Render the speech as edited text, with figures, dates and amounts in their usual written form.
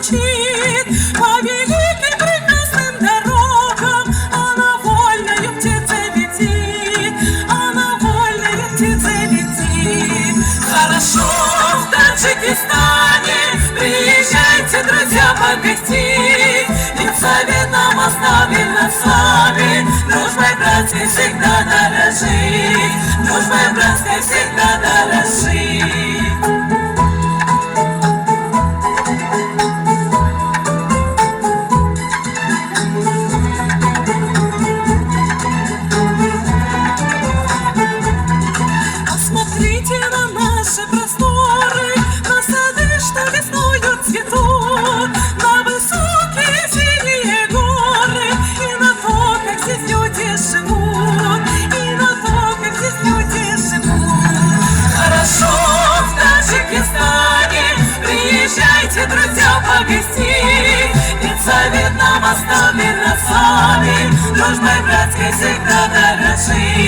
звучит по великим прекрасным дорогам. Она вольная птица летит, она вольная птица летит. Хорошо в Таджикистане, приезжайте, друзья, погостить. Ведь совет нам оставлен над вами, дружбой братской всегда дорожить, дружбой братской всегда дорожить. Посмотрите на наши просторы, на сады, что весною цветут, на высокие синие горы и на то, как здесь люди живут, и на то, как здесь люди живут. Хорошо в Таджикистане, приезжайте, друзья, погостить, ведь совет нам оставлен над вами, дружбой братской всегда дорожить.